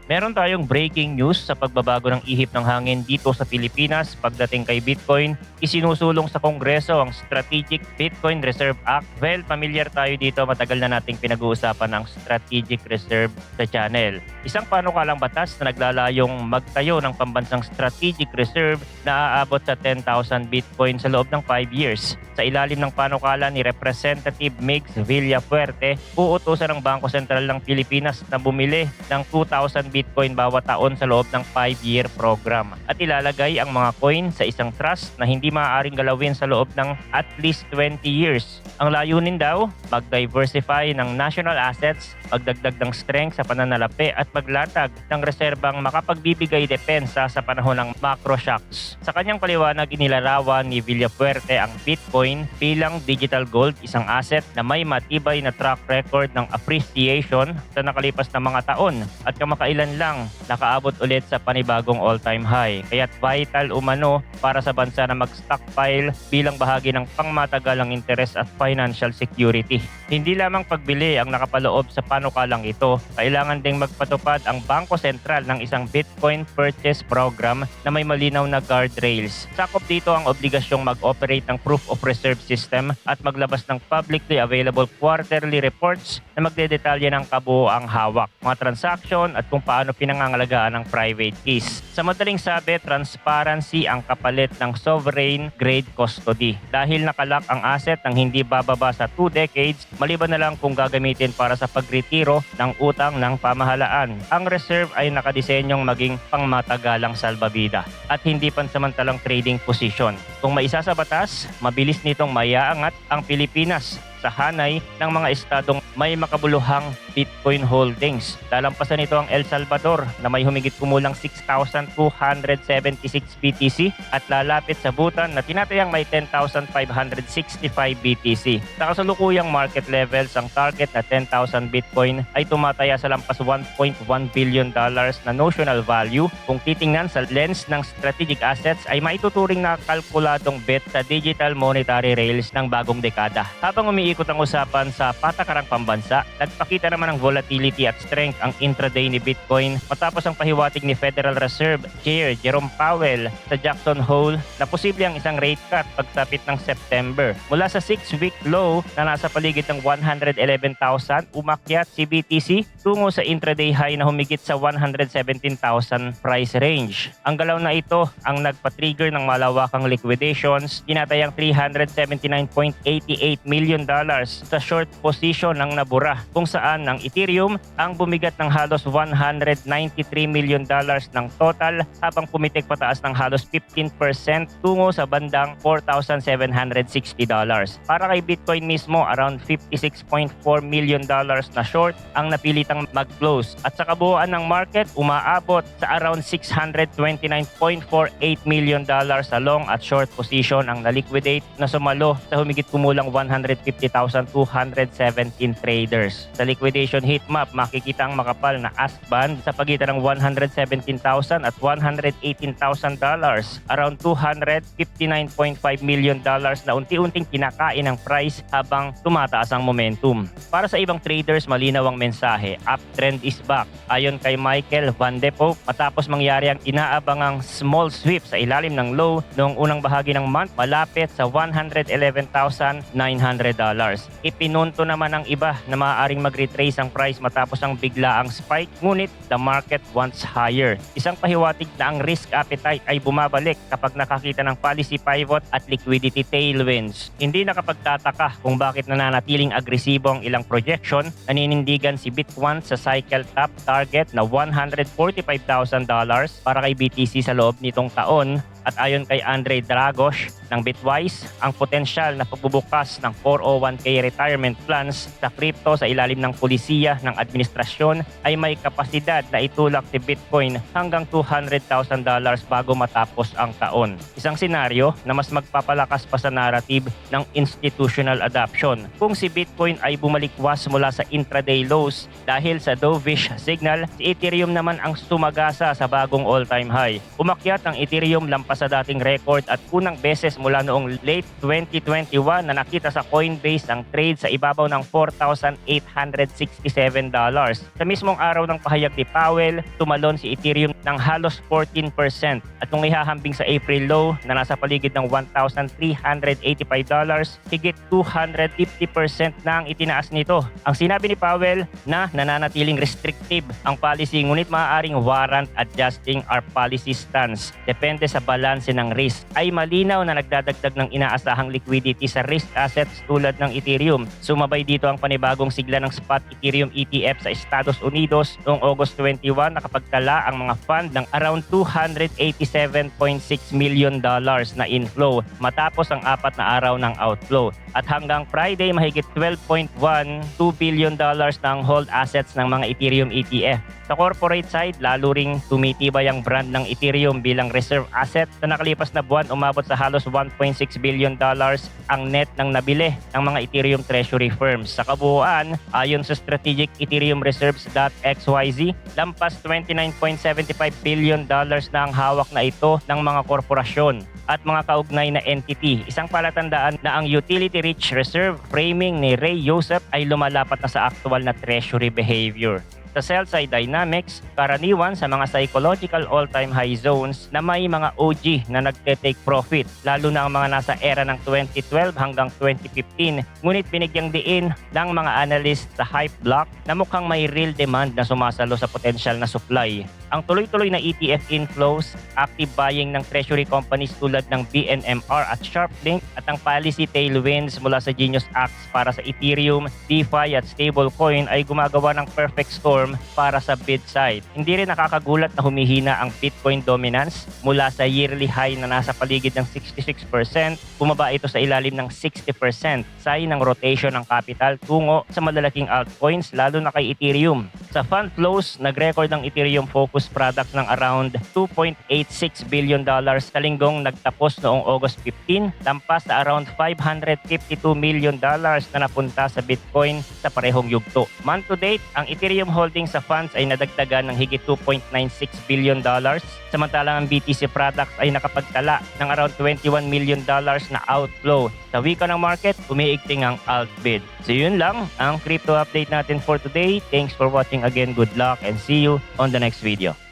Meron tayong breaking news sa pagbabago ng ihip ng hangin dito sa Pilipinas pagdating kay Bitcoin. Isinusulong sa Kongreso ang Strategic Bitcoin Reserve Act. Well, familiar tayo dito, matagal na nating pinag-uusapan ang Strategic Reserve sa channel. Isang panukalang batas na naglalayong magtayo ng pambansang Strategic Reserve na aabot sa 10,000 Bitcoin sa loob ng 5 years. Sa ilalim ng panukala ni Representative Migs Villafuerte, uutusan ng Bangko Sentral ng Pilipinas na bumili ng 2,000 Bitcoin bawat taon sa loob ng 5-year program. At ilalagay ang mga coin sa isang trust na hindi maaaring galawin sa loob ng at least 20 years. Ang layunin daw, mag-diversify ng national assets, magdagdag ng strength sa pananalapi at maglatag ng reserbang makapagbibigay depensa sa panahon ng macro shocks. Sa kanyang paliwanag, inilarawan ni Villafuerte ang Bitcoin bilang digital gold, isang asset na may matibay na track record ng appreciation sa nakalipas na mga taon at kamakailan lang nakaabot ulit sa panibagong all-time high. Kaya't vital umano para sa bansa na mag-stockpile bilang bahagi ng pangmatagalang interes at financial security. Hindi lamang pagbili ang nakapaloob sa panukalang ito, kailangan ding magpatupad ang Bangko Sentral ng isang Bitcoin Purchase Program na may malinaw na guardrails. Sakop dito ang obligasyong mag-operate ng Proof of Reserve System at maglabas ng publicly available quarterly reports na magdedetalye ng kabuoang hawak, mga transaction at kung paano pinangangalagaan ng private keys. Sa madaling sabi, transparency ang kapalit ng sovereign grade custody. Dahil nakalak ang asset ng hindi bababa sa 2 decades, maliban na lang kung gagamitin para sa pagretiro ng utang ng pamahalaan. Ang reserve ay nakadisenyong maging pangmatagalang salbabida at hindi pansamantalang trading position. Kung maisa sa batas, mabilis nitong maiaangat ang Pilipinas sa hanay ng mga estadong may makabuluhang Bitcoin holdings. Lalampasan nito ang El Salvador na may humigit kumulang 6,276 BTC at lalapit sa Bhutan na tinatayang may 10,565 BTC. Sa kasalukuyang market levels, ang target na 10,000 Bitcoin ay tumataya sa lampas $1.1 billion na notional value. Kung titingnan sa lens ng strategic assets ay maituturing na kalkuladong bet sa digital monetary rails ng bagong dekada. Habang umiikot ang usapan sa patakarang pambansa, nagpakita naman ng volatility at strength ang intraday ni Bitcoin matapos ang pahiwatig ni Federal Reserve Chair Jerome Powell sa Jackson Hole na posible ang isang rate cut pagsapit ng September. Mula sa 6-week low na nasa paligid ng 111,000, umakyat si BTC tungo sa intraday high na humigit sa 117,000 price range. Ang galaw na ito ang nagpa-trigger ng malawakang liquidations, tinatayang $379.88 million sa short position ng nabura, kung saan ang Ethereum ang bumigat ng halos $193 million ng total habang pumitik pataas ng halos 15% tungo sa bandang $4,760. Para kay Bitcoin mismo, around $56.4 million na short ang napilitang mag-close at sa kabuuan ng market umaabot sa around $629.48 million sa long at short position ang na-liquidate na sumalo sa humigit kumulang 150,217 traders. Sa liquidation heatmap, makikita ang makapal na ask band sa pagitan ng $117,000 at $118,000, around $259.5 million na unti-unting kinakain ng price habang tumataas ang momentum. Para sa ibang traders, malinaw ang mensahe, uptrend is back. Ayon kay Michael Van de Pope, matapos mangyari ang inaabangang small sweep sa ilalim ng low noong unang bahagi ng month, malapit sa $111,900. Ipinunto naman ng iba na maaaring mag-retrace ang price matapos ang biglaang spike, ngunit the market wants higher. Isang pahiwatig na ang risk appetite ay bumabalik kapag nakakita ng policy pivot at liquidity tailwinds. Hindi nakapagtataka kung bakit nananatiling agresibo ang ilang projection. Naninindigan si Bit1 sa cycle top target na $145,000 para kay BTC sa loob nitong taon. At ayon kay Andre Dragos ng Bitwise, ang potensyal na pagbubukas ng 401k retirement plans sa crypto sa ilalim ng pulisiya ng administrasyon ay may kapasidad na itulak si Bitcoin hanggang $200,000 bago matapos ang taon. Isang senaryo na mas magpapalakas pa sa narrative ng institutional adoption. Kung si Bitcoin ay bumalikwas mula sa intraday lows dahil sa dovish signal, si Ethereum naman ang sumagasa sa bagong all-time high. Umakyat ang Ethereum lampas sa dating record at unang beses mula noong late 2021 na nakita sa Coinbase ang trade sa ibabaw ng $4,867. Sa mismong araw ng pahayag ni Powell, tumalon si Ethereum ng halos 14% at kung ihahambing sa April low na nasa paligid ng $1,385, higit 250% na ang itinaas nito. Ang sinabi ni Powell na nananatiling restrictive ang policy ngunit maaaring warrant adjusting our policy stance. Depende sa balanse ng risk. Ay malinaw na nagdadagdag ng inaasahang liquidity sa risk assets tulad ng Ethereum. Sumabay dito ang panibagong sigla ng spot Ethereum ETF sa Estados Unidos noong August 21 nakapagtala ang mga fund ng around $287.6 million na inflow matapos ang 4 na araw ng outflow. At hanggang Friday, mahigit $12.12 billion na ang hold assets ng mga Ethereum ETF. Sa corporate side, lalo ring tumitibay ang brand ng Ethereum bilang reserve asset. Sa nakalipas na buwan, umabot sa halos $1.6 billion ang net ng nabili ng mga Ethereum treasury firms. Sa kabuuan, ayon sa Strategic Ethereum Reserves.xyz, lampas $29.75 billion na ang hawak na ito ng mga korporasyon at mga kaugnay na entity. Isang palatandaan na ang utility-rich reserve framing ni Ray Joseph ay lumalapat na sa aktual na treasury behavior. Sa sell-side dynamics, karaniwan sa mga psychological all-time high zones na may mga OG na nagte-take profit, lalo na ang mga nasa era ng 2012 hanggang 2015. Ngunit binigyang diin ng mga analyst sa hype block na mukhang may real demand na sumasalo sa potential na supply. Ang tuloy-tuloy na ETF inflows, active buying ng treasury companies tulad ng BNMR at SharpLink at ang policy tailwinds mula sa Genius Acts para sa Ethereum, DeFi at stablecoin ay gumagawa ng perfect storm para sa bid side. Hindi rin nakakagulat na humihina ang Bitcoin dominance mula sa yearly high na nasa paligid ng 66%, bumaba ito sa ilalim ng 60%, sign ng rotation ng capital tungo sa malalaking altcoins lalo na kay Ethereum. Sa fund flows, nag-record ng Ethereum focused products ng around $2.86 billion sa linggong nagtapos noong August 15, lampas sa around $552 million na napunta sa Bitcoin sa parehong yugto. Month to date, ang Ethereum holdings sa funds ay nadagdagan ng higit $2.96 billion, samantalang ang BTC products ay nakapagtala ng around $21 million na outflow. Sa wika ng market, umiigting ang alt bid. So yun lang ang crypto update natin for today. Thanks for watching again. Good luck and see you on the next video.